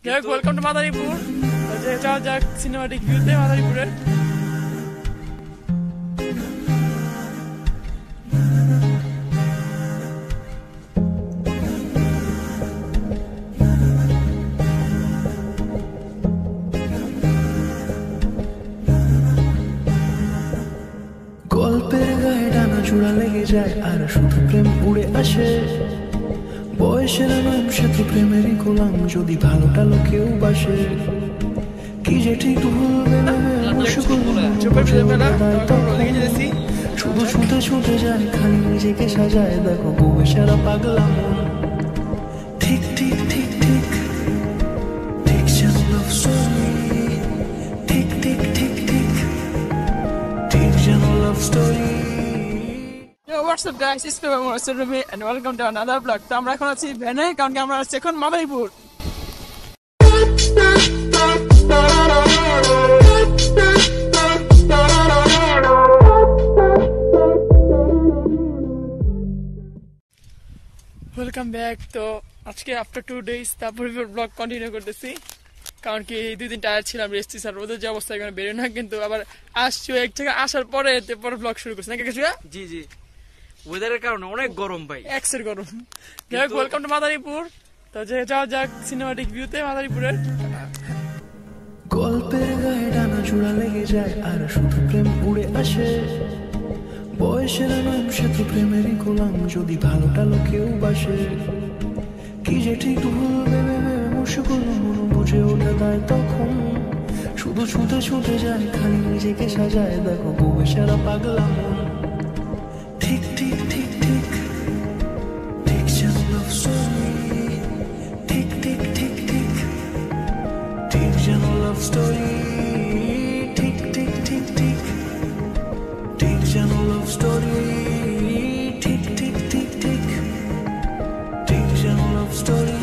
Welcome to Madaripur. যাওয়া যাক cinematic ভিউতে মাদারীপুরের। গল্পের গায়ে ডানা জোড়া লেগে যায় আর শুধু প্রেম উড়ে আসে। বয়সের নাম সে তো প্রেমেরই গোলাম, যদি ভালোটা লোকেও বাসে। কি যে ঠিক ভুলবে না শুধু ছুটে ছুটে যায়, খালি নিজেকে সাজায়। দেখো বউয়ে সারা পাগলা মন। ঠিক ঠিক ঠিক ঠিক ঠিক যেন লাভ স্টোরি। ঠিক ঠিক ঠিক ঠিক ঠিক যেন love story. Yo, what's up guys? It's Rumi and welcome to another vlog. তো আমরা এখন আছি ভ্যানে, কারণ কি আমরা আছি এখন মাদারীপুর। Welcome back. তো আজকে আফটার 2 days তারপর ব্লগ কন্টিনিউ করতেছি, কারণ কি 2 দিন টায়ার ছিলাম, রেস্ট স্যার ওদের যে অবস্থা এখানে বেরো না, কিন্তু আবার আসছি এক জায়গায় আসার পরে পরে ব্লগ শুরু করছি নাকি কিছু। জি জি, ওয়েদারের কারণে অনেক গরম ভাই, এক্সের গরম। Welcome to Madaripur. তো যাওয়া যাক সিনেমাটিক ভিউতে মাদারীপুরের। গল্পের গায়ে ডানা জোড়া লেগে যায় আর শুধু প্রেম উড়ে আসে। বয়সের নাম সে তো প্রেমেরই গোলাম, যদি ভালোটা লোকেও বাসে। কি যে ঠিক ভুলবে ভেবে মুশকিল মন বুঝে ওঠে তাই তখন। শুধু ছুটে ছুটে যায়, খালি নিজেকে সাজায়। দেখো বউয়ে সারা পাগলা মন। ঠিক ঠিক ঠিক ঠিক ঠিক যেন লাভ স্টোরি। ঠিক ঠিক ঠিক ঠিক ঠিক যেন লাভ স্টোরি। ঠিক ঠিক ঠিক ঠিক ঠিক যেন লাভ স্টোরি। ঠিক ঠিক ঠিক ঠিক ঠিক যেন লাভ স্টোরি।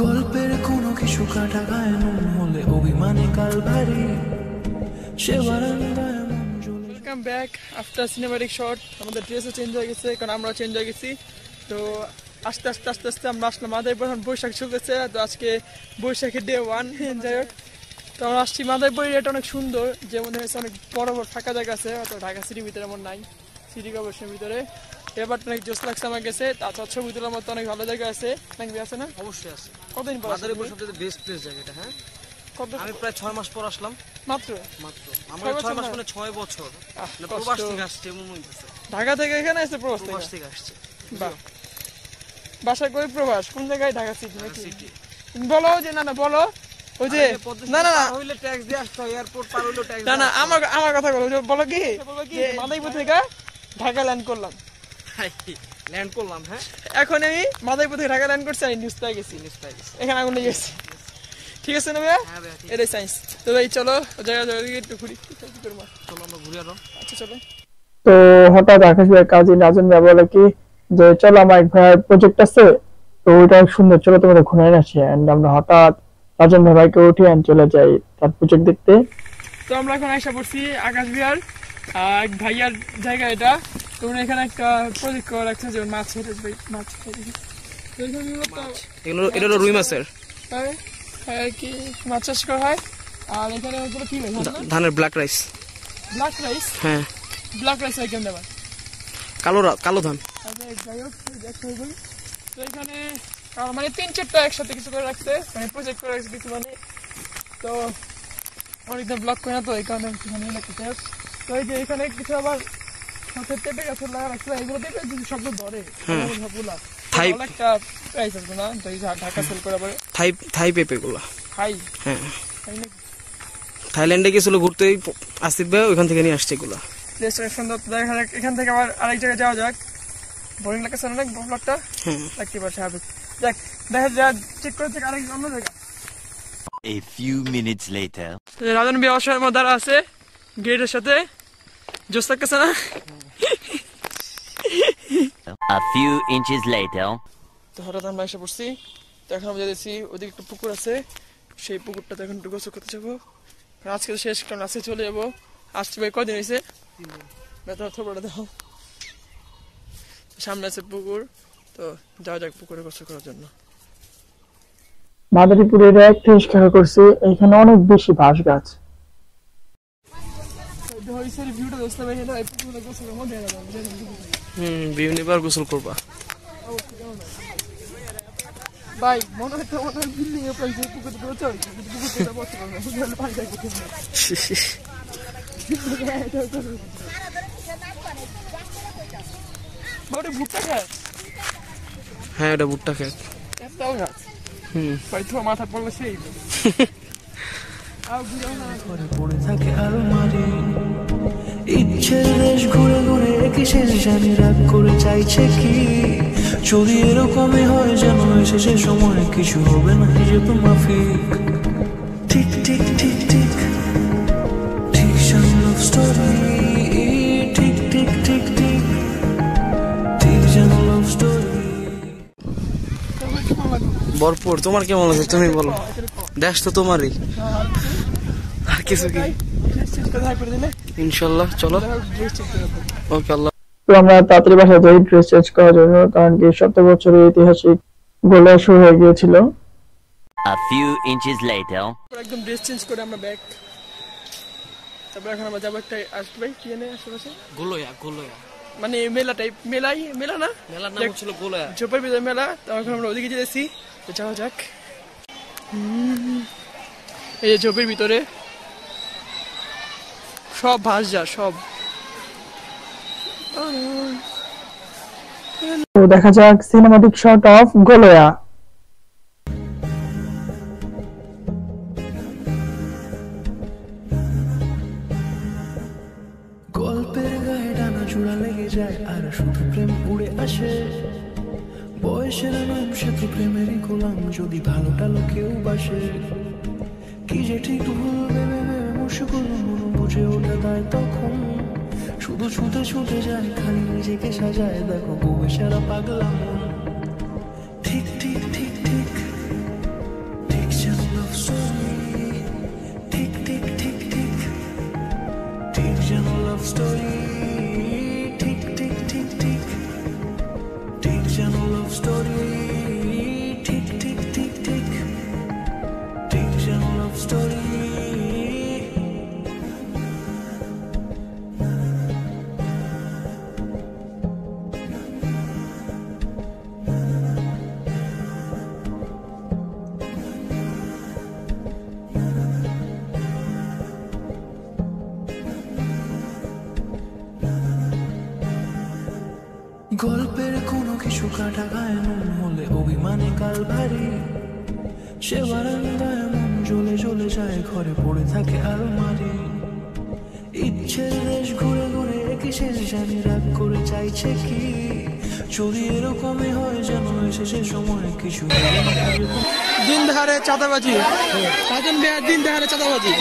গল্পের কোনো কিছু কাটা গায়ে নুন হলে অভিমানে কাল ভারী। সে বারান্দায় মন জ্বলে। Welcome back after cinematic shot. আমাদের ড্রেসও চেঞ্জ হয়ে গেছে, কারণ আমরা চেঞ্জ হয়ে গেছি। তো আস্তে আস্তে আস্তে আস্তে আমরা আসলাম মাদারীপুর। এখন বৈশাখ চলতেছে, তো আজকে বৈশাখের ডে 1। যাই হোক, তো আমরা আসছি মাদারীপুর। এটা অনেক সুন্দর, যে মনে হয়েছে অনেক বড় বড় ফাঁকা জায়গা আছে, তো ঢাকা সিটির ভিতরে এমন নাই। সিটি কর্পোরেশনের ভিতরে এবার অনেক জোস লাগছে আমার কাছে। তাছাড়া ছবি তোলার মতো অনেক ভালো জায়গা আছে নাকি, আছে না? অবশ্যই আছে। কতদিন পর মাদারীপুর সবচেয়ে বেস্ট প্লেস জায়গাটা। হ্যাঁ, আমি প্রায় 6 মাস পর আসলাম মাত্র। আমরা 6 মাস মানে 6 বছর প্রবাস থেকে আসছে এমন মনে হচ্ছে। ঢাকা থেকে এখানে আসছে, প্রবাস থেকে আসছে। বাহ, বাসা কই প্রবাস? কোন জায়গায়? ঢাকা সিটি নাকি? বলো যে না না বলো, ওই যে না না হইলে ট্যাক্স দিয়ে আসতে হয়, এয়ারপোর্ট পার হইলো ট্যাক্স। না না আমার কথা বলো, বলো কি মাদারীপুর থেকে ঢাকা ল্যান্ড করলাম। ল্যান্ড করলাম। হ্যাঁ, এখন আমি মাদারীপুর থেকে ঢাকা ল্যান্ড করছি, আমি নিউজ পাই গেছি। এখানে আগুন লেগে গেছি। ঠিক আছে না ভাইয়া? এটাই সায়েন্স। তো ভাই চলো জায়গা একটু ঘুরি। চলো আমরা ঘুরে এলাম। আচ্ছা চলো। তো হঠাৎ আকাশ ভাই কাজী নাজন ভাই বলে কি যে চলো আমার এক ভাইয়ের প্রজেক্ট আছে, তো ওইটা সুন্দর, চলো তোমাদের ঘুরে আসি। এন্ড আমরা হঠাৎ রাজন ভাইকে উঠিয়ে চলে যাই তার প্রজেক্ট দেখতে। তো আমরা এখন আশা করছি আকাশ বিহার এক ভাইয়ার জায়গা এটা। তো এখানে একটা প্রজেক্ট করা রাখছে, যে মাছ ছেড়ে মাছ এটা হলো রুই মাছের কি মাছ চাষ করা হয়। আর এখানে কি ধানের ব্ল্যাক রাইস। Black rice? হ্যাঁ, ব্ল্যাক রাইস আইটেম দেওয়া কালো ধান। যাই হোক, তো এখানে মানে 3-4টা একসাথে কিছু করে রাখছে, মানে প্রজেক্ট করে রাখছে কিছু, মানে তো অনেকদিন ব্লক করে না, তো এই কারণে একটুখানি লাগতে। তো এই যে এখানে কিছু আবার পেঁপে গাছের লাগা রাখছে, এগুলো পেঁপে যদি শব্দ ধরে সবগুলা একটা প্রাইস আসবে না, তো এই ঢাকা সেল করে আবার থাই পেঁপে গুলা। থাই? হ্যাঁ, থাইল্যান্ডে গেছিল ঘুরতে, আসিফ ভাই ওইখান থেকে নিয়ে আসছে এগুলা। প্লেসটা সুন্দর। দেখা যাক এখান থেকে আবার আরেক জায়গায় যাওয়া যাক। বোরিং লাগছে অনেক ব্লগটা, লাগতে পারে স্বাভাবিক। দেখ দেখা যাক, চেক করে থেকে আরেক অন্য জায়গা। A few minutes later. রাজন ভাই অসহায় মধ্যে আছে গেটের সাথে, জোস লাগতেছে না? A few inches later. তো হঠাৎ আমরা এসে পড়ছি। তো এখন আমরা যাচ্ছি, ওদিকে একটা পুকুর আছে, সেই পুকুরটাতে এখন একটু গোসল করতে যাবো। কারণ আজকে তো শেষ, কারণ আজকে চলে যাবো। আসতে ভাই কদিন হয়েছে, বেতন থোপড়া দাও। সামনে আছে পুকুর, তো যাওয়া যাক পুকুরে গোসল করার জন্য। মাদারীপুরের এক ফ্রেশ খেলা করছি, এখানে অনেক বেশি বাঁশ গাছ। বিভিন্নবার গোসল করবা। ভাই মনে হয় বিল্ডিং এর প্রাইস পুকুরে তো চল, পুকুরে বসে পারবে, বুঝলে পানি যাবে। বড় ভুট্টা গাছ। হ্যাঁ এটা ভুট্টা খেত। এতটাও গাছ। ভাই তোমার মাথা পড়লে সেই ঘরে পড়ে থাকে আলমারি, ইচ্ছের দেশ ঘুরে ঘুরে একই শেষ জানি রাগ করে চাইছে কি, যদি এরকমই হয় যেন এসে সে সময় কিছু হবে না যেহেতু মাফিক। ঠিক ঠিক ঠিক ঠিক ঠিক যেন লাভ স্টোরি, ঠিক ঠিক ঠিক ঠিক ঠিক যেন লাভ স্টোরি। ভরপুর। তোমার কেমন লাগে তুমি বলো। দেশ তো তোমারই, আর কিছু কি। ইনশাল্লাহ চলো। ওকে আল্লাহ। তো আমরা তাড়াতাড়ি বাসায় যাই ড্রেস চেঞ্জ করার জন্য, কারণ কি 70 বছরের ঐতিহাসিক গোলা শুরু হয়ে গিয়েছিল। A few inches later. একদম ড্রেস চেঞ্জ করে আমরা ব্যাক। তারপর এখন আমরা যাবো একটা আসবে ভাই কি জানে আশেপাশে গোলয়া গোলয়া মানে মেলা টাইপ, মেলা না, মেলার নাম ছিল গোলয়া। ঝোপের ভিতরে মেলা। তো এখন আমরা ওদিকে যেতেছি, তো যাওয়া যাক। এই যে ঝোপের ভিতরে সব ভাস যা সব। তো দেখা যাক সিনেমাটিক শট অফ গোলয়া। গল্পের গায়ে ডানা জোড়া লেগে যায় আর শুধু প্রেম উড়ে আসে, বয়সের নাম সে তো প্রেমেরই গোলাম যদি ভালোটা লোকেও বাসে, কি যে ঠিক ভুল ভেবে ভেবে মুশকিল মন বুঝে ওঠে তাই তখন শুধু ছুটে ছুটে যায় খালি নিজেকে সাজায়, দেখো বউয়ে সারা পাগলা মন। ঠিক ঠিক ঠিক ঠিক ঠিক যেন লাভ স্টোরি, ঠিক ঠিক ঠিক ঠিক ঠিক যেন লাভ স্টোরি, ঠিক ঠিক ঠিক ঠিক ঠিক যেন লাভ স্টোরি, ঠিক ঠিক ঠিক ঠিক ঠিক যেন লাভ স্টোরি। গল্পের কোনো কিছু কাটা গায়ে নুন হলে অভিমানে কাল ভারী, সে বারান্দায় মন জ্বলে জ্বলে যায় ঘরে পড়ে থাকে আলমারি, ইচ্ছের দেশ ঘুরে ঘুরে একই শেষ জানি রাগ করে চাইছে কি, যদি এরকমই হয় যেন এসে সে সময় কিছু হবে না যেহেতু দিন ধারে চাঁদাবাজি, সাজন ভাইয়া দিন ধারে চাঁদাবাজি।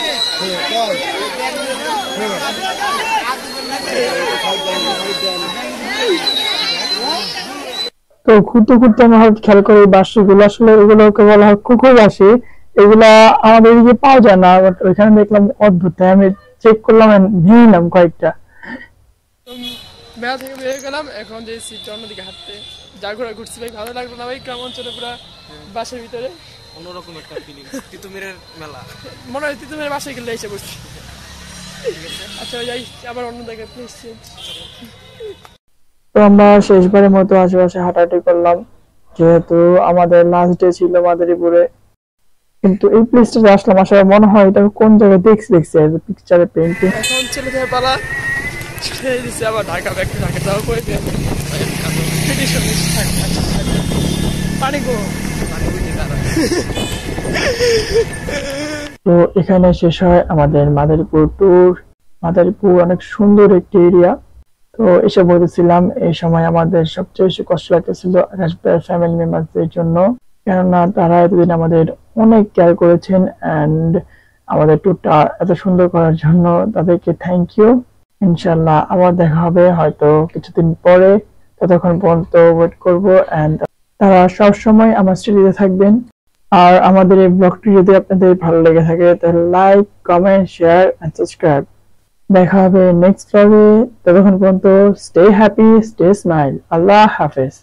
তো ঘুরতে ঘুরতে আমরা হঠাৎ খেয়াল করি এই বাঁশগুলো, আসলে এগুলোকে বলা হয় কুকুর বাঁশি। এগুলা আমাদের এদিকে পাওয়া যায় না, বাট ওইখানে দেখলাম অদ্ভুত, তাই আমি চেক করলাম, নিয়ে নিলাম কয়েকটা। মেলা থেকে বের হয়ে গেলাম, এখন যে সিট অন্যদিকে হাঁটতে যা ঘোরা ঘুরছি ভাই ভালো লাগলো না ভাই, গ্রাম অঞ্চলে পুরো বাসের ভিতরে অন্যরকম একটা ফিলিং। তিতুমিরের মেলা মনে হয় তিতুমিরের বাসায় গেলে এসে বসছি। আচ্ছা যাই আবার অন্য জায়গায় প্লেস চেঞ্জ। তো আমরা শেষবারের মতো আশেপাশে হাঁটাহাঁটি করলাম, যেহেতু আমাদের লাস্ট ডে ছিল মাদারীপুরে। কিন্তু এই প্লেসটা আসলাম, আসলে মনে হয় এটা কোন জায়গায় দেখছি পিকচারে পেইন্টিং। এখন ছেলে থেকে পালা ছেড়ে দিচ্ছে, আবার ঢাকা ব্যাগ ঢাকা যাওয়া করে দিয়ে পানি গো। তো এখানে শেষ হয় আমাদের মাদারীপুর ট্যুর। মাদারীপুর অনেক সুন্দর একটি এরিয়া। তো এসে বলতেছিলাম এই সময় আমাদের সবচেয়ে বেশি কষ্ট লাগতেছিল আকাশ ভাইয়ের ফ্যামিলি মেম্বারদের জন্য, কেননা তারা এতদিন আমাদের অনেক কেয়ার করেছেন এন্ড আমাদের ট্যুরটা এত সুন্দর করার জন্য তাদেরকে থ্যাংক ইউ। ইনশাল্লাহ আবার দেখা হবে হয়তো কিছুদিন পরে। ততক্ষণ পর্যন্ত ওয়েট করবো। এন্ড তারা সব সময় আমার স্টুডিওতে থাকবেন। আর আমাদের এই ব্লগটি যদি আপনাদের ভালো লেগে থাকে তাহলে like, comment, share and subscribe. দেখা হবে নেক্সট ব্লগে। ততক্ষণ পর্যন্ত স্টে হ্যাপি, স্টে স্মাইল। আল্লাহ হাফেজ।